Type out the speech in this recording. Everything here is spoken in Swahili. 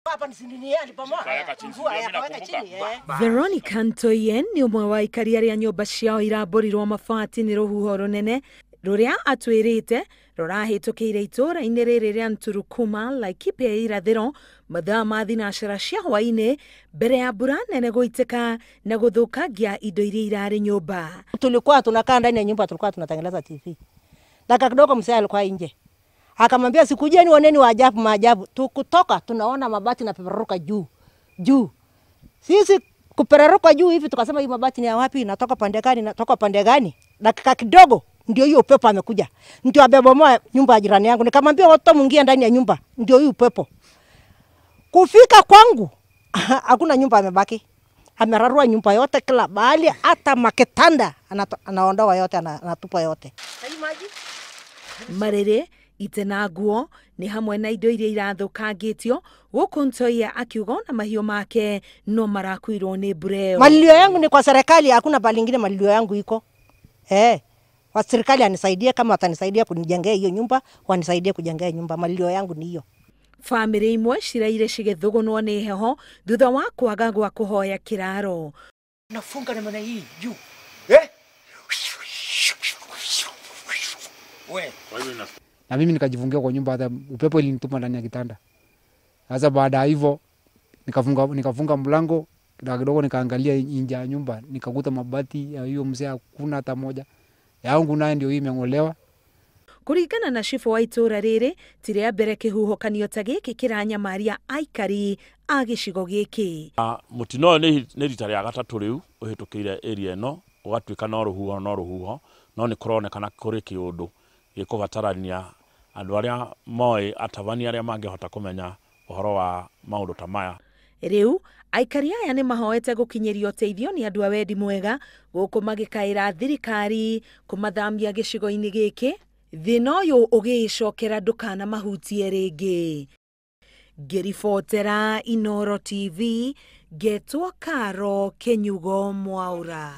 Papa ni sindini yeye alipomoa. Akaweka chini. Veronica Ntoyen ni umwe wa aikari aria nyumba ciao iraborirwo mabati ni ruhuho runene ruria atwirite rurahitukiire itura-ini riri ria Nturukuma Laikipia irathiro mathaa ma thinashara cia hwaini mbere ya mbura nene guitika na guthukangia indo iria irari nyumba. Tulikuwa tunakaa ndani ya nyumba, tulikuwa tunatengeneza TV. Dakika kidogo mzee alikuwa nje. Akamwambia sikujeni oneni maajabu. Tukutoka tunaona mabati na peperuka juu. Sisi kupeperuka juu hivi tukasema hii mabati ni ya wapi, natoka pande gani? Dakika kidogo ndio hiyo upepo amekuja. Ndio abebomoa nyumba ya jirani yangu. Nikamwambia watu muingie ndani ya nyumba. Ndio hiyo upepo. Kufika kwangu hakuna nyumba amebaki. Amerarua nyumba yote kila mahali, hata maketanda anaondoa yote, anatupa yote. Marere itena nguo ni hamwe na indo iria irathukangitio guku Ntoia akiuga na mahiũ make no marakuirwo ni mbura. Malilio yangu ni kwa serikali, hakuna bali ingine malilio yangu iko. Kwa serikali anisaidie, kama atanisaidia kunijengea hiyo nyumba, wanisaidie kujengea nyumba. Malilio yangu ni hiyo. Family imwe ciraire cigithugunwo ni heho thutha wa kwaga gwa kuhoya kiraro. Nafunga na maana hii juu. Na mimi nikajifungia kwa nyumba, hata upepo ilinituma ndani ya kitanda. Sasa baada ya hivyo nikafunga mlango, kidogo nikaangalia nje ya nyumba, nikakuta mabati ya hiyo mzee hakuna hata moja. Yangu naye ndio hii imeng'olewa. Kuringana na chifu wa itura riri tiria mbere kihuhukanio ta giki kiranyamaria aikari a gicigo giki. Mutino ni rita ria gatatu riu uhitukire area eno ugatwika no ruhuho no ni kuronekana kuri kiundu gikubatarania andu aria moi atabani aria mangihota kumenya uhoro wa maundu ta maya. Riu aikari aya ni mahoete gukinyirio teithio ni andu a wendi mwega guku magikaira thirikari kumathambia gicigo-ini giki thina uyu ugicokera ndukana mahutie ringi. Ngiribotera Inooro TV, Getwo Karo Kenyugo Mwaura.